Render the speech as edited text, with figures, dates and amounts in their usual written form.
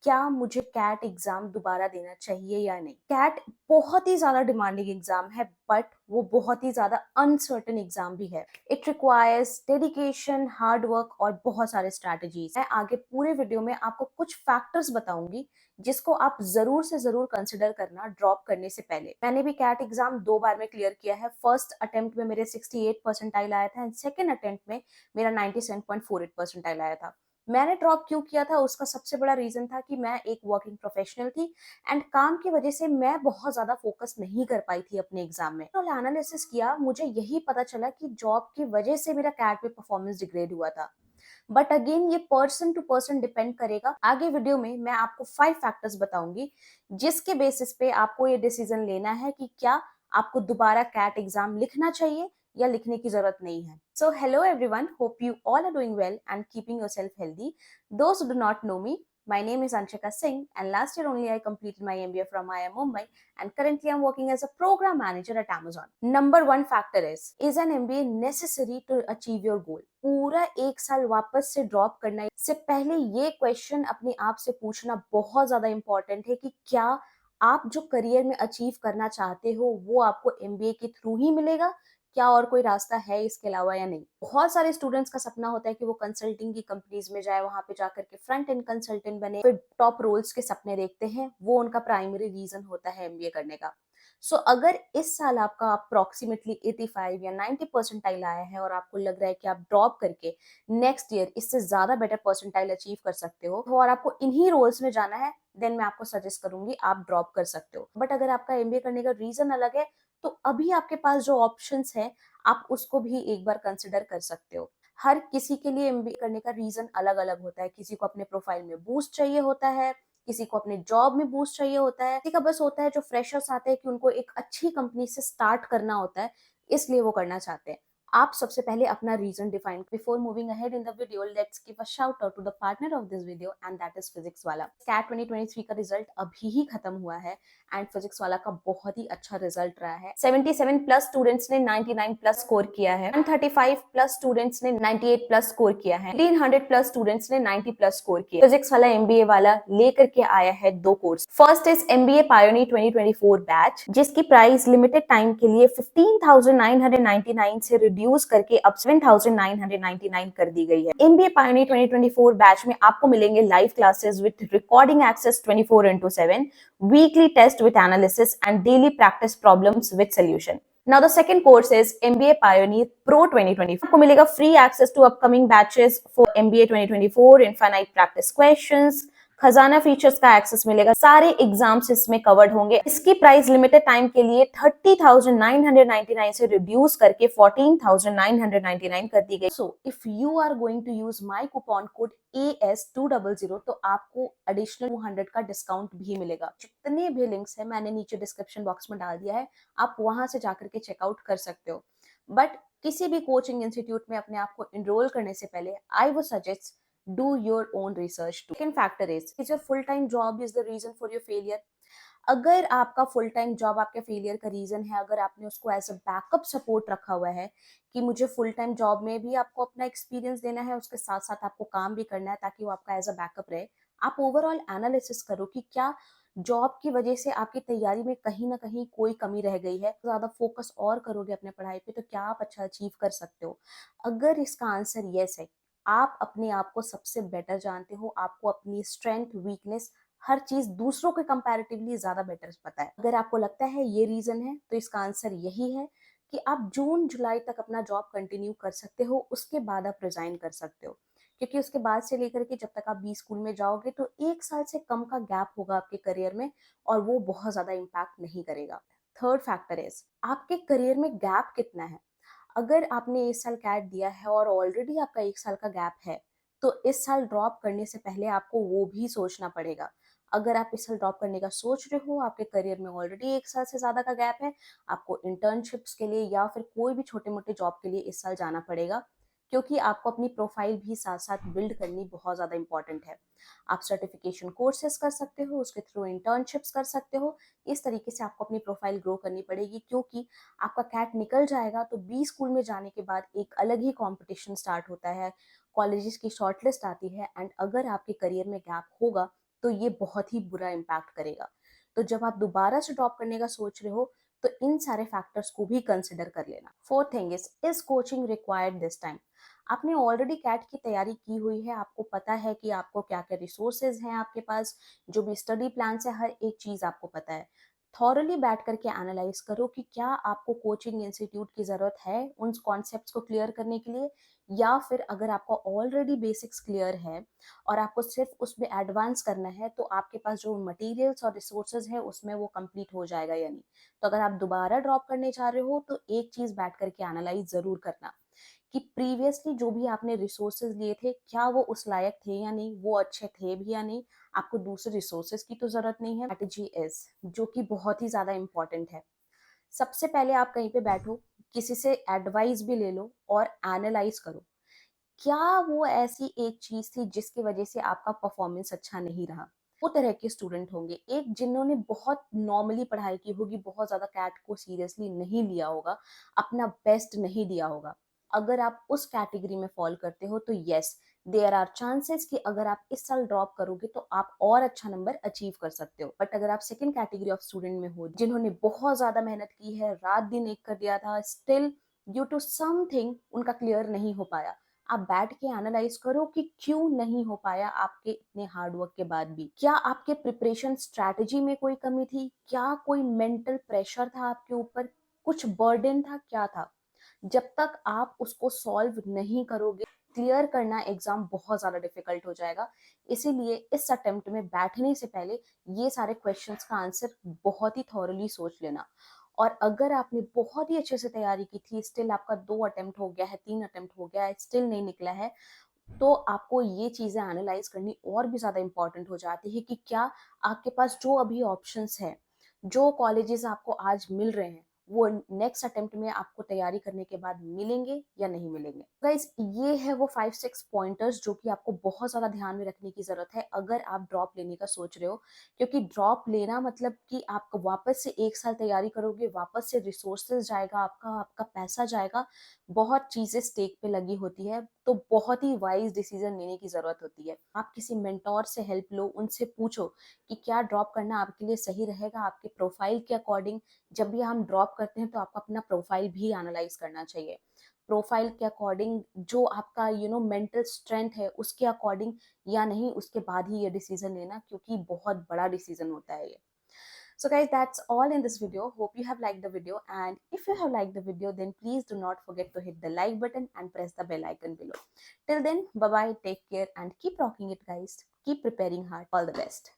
क्या मुझे cat exam दोबारा देना चाहिए या नहीं। कैट बहुत ही ज्यादा डिमांडिंग एग्जाम है, बट वो बहुत ही ज्यादा अनसर्टेन एग्जाम भी है। It requires dedication, hard work और बहुत सारे स्ट्रैटेजीज। मैं आगे पूरे वीडियो में आपको कुछ फैक्टर्स बताऊंगी जिसको आप जरूर से जरूर कंसिडर करना ड्रॉप करने से पहले। मैंने भी कैट एग्जाम 2 बार में क्लियर किया है। फर्स्ट अटेम्प्ट में मेरे 68 परसेंटाइल आया था एंड सेकेंड अटेम्प्ट में मेरा 97.48 परसेंटाइल आया था। मैंने ड्रॉप क्यों किया था, उसका सबसे बड़ा रीजन था कि मैं एक वर्किंग प्रोफेशनल थी एंड काम की वजह से मैं बहुत ज्यादा फोकस नहीं कर पाई थी अपने एग्जाम में। तो एनालिसिस किया, मुझे यही पता चला कि जॉब की वजह से मेरा कैट में परफॉर्मेंस डिग्रेड हुआ था। बट अगेन ये पर्सन टू पर्सन डिपेंड करेगा। आगे वीडियो में मैं आपको 5 फैक्टर्स बताऊंगी जिसके बेसिस पे आपको ये डिसीजन लेना है कि क्या आपको दोबारा कैट एग्जाम लिखना चाहिए या लिखने की जरूरत नहीं है। So hello everyone, hope you all are doing well and keeping yourself healthy. Those who do not know me, my name is Anshika Singh and last year only I completed my MBA from IIM Mumbai and currently I'm working as a program manager at Amazon. Number one factor is an MBA necessary to achieve your goal? पूरा 1 साल वापस से drop करना से पहले ये question अपने आप से पूछना बहुत ज्यादा इंपॉर्टेंट है कि क्या आप जो करियर में अचीव करना चाहते हो वो आपको MBA के थ्रू ही मिलेगा, क्या और कोई रास्ता है इसके अलावा या नहीं। बहुत सारे स्टूडेंट्स का सपना होता है कि वो कंसल्टिंग की कंपनीज में जाए, वहां पे जाकर के फ्रंट एंड कंसल्टेंट बने, फिर टॉप रोल्स के सपने देखते हैं। वो उनका प्राइमरी रीजन होता है MBA करने का। सो अगर इस साल आपका अप्रोक्सीमेटली 85 या 90 परसेंटाइल आया है और आपको लग रहा है कि आप ड्रॉप करके नेक्स्ट ईयर इससे ज्यादा बेटर परसेंटाइल अचीव कर सकते हो और आपको इन्हीं रोल्स में जाना है, देन मैं आपको सजेस्ट करूंगी आप ड्रॉप कर सकते हो। बट अगर आपका MBA करने का रीजन अलग है तो अभी आपके पास जो ऑप्शंस है आप उसको भी एक बार कंसिडर कर सकते हो। हर किसी के लिए MBA करने का रीजन अलग अलग होता है। किसी को अपने प्रोफाइल में बूस्ट चाहिए होता है, किसी को अपने जॉब में बूस्ट चाहिए होता है, किसी का बस होता है जो फ्रेशर्स आते हैं कि उनको एक अच्छी कंपनी से स्टार्ट करना होता है, इसलिए वो करना चाहते हैं। आप सबसे पहले अपना region define. Before moving ahead in the video, let's give a shout out to the partner of this video and that is physics Wallah. CAT 2023 का रिजल्ट अभी ही खत्म हुआ है एंड फिजिक्स वाला का बहुत ही अच्छा रिजल्ट रहा है। 77 प्लस स्टूडेंट्स ने 99 प्लस स्कोर किया है, 135 प्लस स्टूडेंट्स ने 98 प्लस स्कोर किया है, 300 प्लस स्टूडेंट्स ने 90 प्लस स्कोर किया। फिजिक्स वाला MBA वाला लेकर के आया है 2 course. First is MBA pioneer 2024 batch, जिसकी प्राइस लिमिटेड टाइम के लिए 15,999 से रिड्यूस करके अब 7,999 कर दी गई है। MBA पायोनियर 2024 बैच में आपको मिलेंगे live classes with recording access 24/7, weekly test with analysis and daily practice problems with solution. Now the second course is MBA Pioneer Pro 2024. आपको मिलेगा free access to upcoming batches for MBA 2024, infinite practice questions, खजाना features का access मिलेगा, सारे exams इसमें covered होंगे। इसकी price limited time के लिए 30,999 से रिड्यूस करके 14,999 कर दी गई। So if you are going to use my coupon code AS200 तो आपको एडिशनल 200 का डिस्काउंट भी मिलेगा। जितने भी लिंक्स है मैंने नीचे डिस्क्रिप्शन बॉक्स में डाल दिया है, आप वहां से जाकर के चेकआउट कर सकते हो। बट किसी भी कोचिंग इंस्टीट्यूट में अपने आप को इनरोल करने से पहले I would suggest do your own research too. Second factor is your full time job is the reason for your failure? अगर आपका फुल टाइम जॉब आपके फेलियर का रीजन है, अगर आपने उसको एज अ बैकअप सपोर्ट रखा हुआ है कि मुझे फुल टाइम जॉब में भी आपको अपना एक्सपीरियंस देना है, उसके साथ साथ आपको काम भी करना है ताकि वो आपका एज अ बैकअप रहे। आप ओवरऑल एनालिसिस करो कि क्या जॉब की वजह से आपकी तैयारी में कहीं ना कहीं कोई कमी रह गई है, ज्यादा फोकस और करोगे अपने पढ़ाई पे तो क्या आप अच्छा अचीव कर सकते हो। अगर इसका आंसर यस है, आप अपने आप को सबसे बेटर जानते हो, आपको अपनी स्ट्रेंथ, वीकनेस, हर चीज दूसरों के कंपैरेटिवली ज्यादा बेटर पता है। अगर आपको लगता है ये रीजन है तो इसका आंसर यही है कि आप जून जुलाई तक अपना जॉब कंटिन्यू कर सकते हो, उसके बाद आप रिजाइन कर सकते हो। क्योंकि उसके बाद से लेकर के जब तक आप बी स्कूल में जाओगे तो 1 साल से कम का गैप होगा आपके करियर में और वो बहुत ज्यादा इम्पैक्ट नहीं करेगा। थर्ड फैक्टर इज आपके करियर में गैप कितना है। अगर आपने इस साल कैट दिया है और ऑलरेडी आपका 1 साल का गैप है तो इस साल ड्रॉप करने से पहले आपको वो भी सोचना पड़ेगा। अगर आप इस साल ड्रॉप करने का सोच रहे हो, आपके करियर में ऑलरेडी 1 साल से ज्यादा का गैप है, आपको इंटर्नशिप्स के लिए या फिर कोई भी छोटे मोटे जॉब के लिए इस साल जाना पड़ेगा, क्योंकि आपको अपनी प्रोफाइल भी साथ साथ बिल्ड करनी बहुत ज्यादा इंपॉर्टेंट है। आप सर्टिफिकेशन कोर्सेज कर सकते हो, उसके थ्रू इंटर्नशिप्स कर सकते हो। इस तरीके से आपको अपनी प्रोफाइल ग्रो करनी पड़ेगी, क्योंकि आपका कैट निकल जाएगा तो बी स्कूल में जाने के बाद एक अलग ही कंपटीशन स्टार्ट होता है, कॉलेजेस की शॉर्टलिस्ट आती है एंड अगर आपके करियर में गैप होगा तो ये बहुत ही बुरा इम्पैक्ट करेगा। तो जब आप दोबारा से ड्रॉप करने का सोच रहे हो तो इन सारे फैक्टर्स को भी कंसिडर कर लेना। Fourth thing is coaching required this time? आपने ऑलरेडी कैट की तैयारी की हुई है, आपको पता है कि आपको क्या क्या रिसोर्सेज हैं आपके पास, जो भी स्टडी प्लान है, हर एक चीज आपको पता है। थॉरली बैठ करके एनालाइज करो कि क्या आपको कोचिंग इंस्टीट्यूट की जरूरत है उन कॉन्सेप्ट्स को क्लियर करने के लिए, या फिर अगर आपको ऑलरेडी बेसिक्स क्लियर है और आपको सिर्फ उसमें एडवांस करना है तो आपके पास जो मटेरियल्स और रिसोर्सेज है उसमें वो कंप्लीट हो जाएगा या नहीं। तो अगर आप दोबारा ड्रॉप करने चाह रहे हो तो एक चीज बैठ करके एनालाइज जरूर करना कि प्रीवियसली जो भी आपने रिसोर्सेज लिए थे क्या वो उस लायक थे या नहीं, वो अच्छे थे भी या नहीं, आपको दूसरे रिसोर्सेज की तो जरूरत नहीं है। स्ट्रेटजी इज, जो कि बहुत ही ज्यादा इंपॉर्टेंट है, सबसे पहले आप कहीं पे बैठो, किसी से एडवाइस भी ले लो और एनालाइज करो क्या वो ऐसी एक चीज थी जिसकी वजह से आपका परफॉर्मेंस अच्छा नहीं रहा। वो तरह के स्टूडेंट होंगे, एक जिन्होंने बहुत नॉर्मली पढ़ाई की होगी, बहुत ज्यादा कैट को सीरियसली नहीं लिया होगा, अपना बेस्ट नहीं दिया होगा। अगर आप उस कैटेगरी में फॉल करते हो तो यस, देयर आर चांसेस कि अगर आप इस साल ड्रॉप करोगे तो आप और अच्छा नंबर अचीव कर सकते हो। बट अगर आप सेकंड कैटेगरी ऑफ स्टूडेंट में हो जिन्होंने बहुत ज्यादा मेहनत की है, रात दिन एक कर दिया था, स्टिल ड्यू टू समथिंग उनका क्लियर नहीं हो पाया, आप बैठ के एनालाइज करो कि क्यों नहीं हो पाया आपके इतने हार्ड वर्क के बाद भी। क्या आपके प्रिपरेशन स्ट्रैटेजी में कोई कमी थी, क्या कोई मेंटल प्रेशर था आपके ऊपर, कुछ बर्डन था, क्या था? जब तक आप उसको सॉल्व नहीं करोगे, क्लियर करना एग्जाम बहुत ज्यादा डिफिकल्ट हो जाएगा। इसीलिए इस अटेम्प्ट में बैठने से पहले ये सारे क्वेश्चंस का आंसर बहुत ही थॉरली सोच लेना। और अगर आपने बहुत ही अच्छे से तैयारी की थी, स्टिल आपका 2 अटेम्प्ट हो गया है, 3 अटेम्प्ट हो गया है, स्टिल नहीं निकला है, तो आपको ये चीजें एनालाइज करनी और भी ज्यादा इंपॉर्टेंट हो जाती है कि क्या आपके पास जो अभी ऑप्शंस हैं, जो कॉलेजेस आपको आज मिल रहे हैं, वो नेक्स्ट अटेम्प्ट में आपको तैयारी करने के बाद मिलेंगे या नहीं मिलेंगे। गाइस, ये है वो 5-6 पॉइंटर्स जो कि आपको बहुत ज्यादा ध्यान में रखने की जरूरत है अगर आप ड्रॉप लेने का सोच रहे हो। क्योंकि ड्रॉप लेना मतलब कि आप वापस से एक साल तैयारी करोगे, वापस से रिसोर्सेज जाएगा, आपका आपका पैसा जाएगा, बहुत चीजें स्टेक पे लगी होती है, तो बहुत ही वाइज डिसीजन लेने की जरूरत होती है। आप किसी मेंटोर से हेल्प लो, उनसे पूछो कि क्या ड्रॉप करना आपके लिए सही रहेगा आपके प्रोफाइल के अकॉर्डिंग। जब भी हम ड्रॉप करते हैं तो आपको अपना प्रोफाइल भी एनालाइज करना चाहिए, प्रोफाइल के अकॉर्डिंग जो आपका मेंटल स्ट्रेंथ है उसके अकॉर्डिंग, या नहीं उसके बाद ही ये डिसीजन लेना, क्योंकि बहुत बड़ा डिसीजन होता है ये। So guys, that's all in this video. Hope you have liked the video, and if you have liked the video, then please do not forget to hit the like button and press the bell icon below. Till then, bye bye, take care and keep rocking it guys. Keep preparing hard. All the best.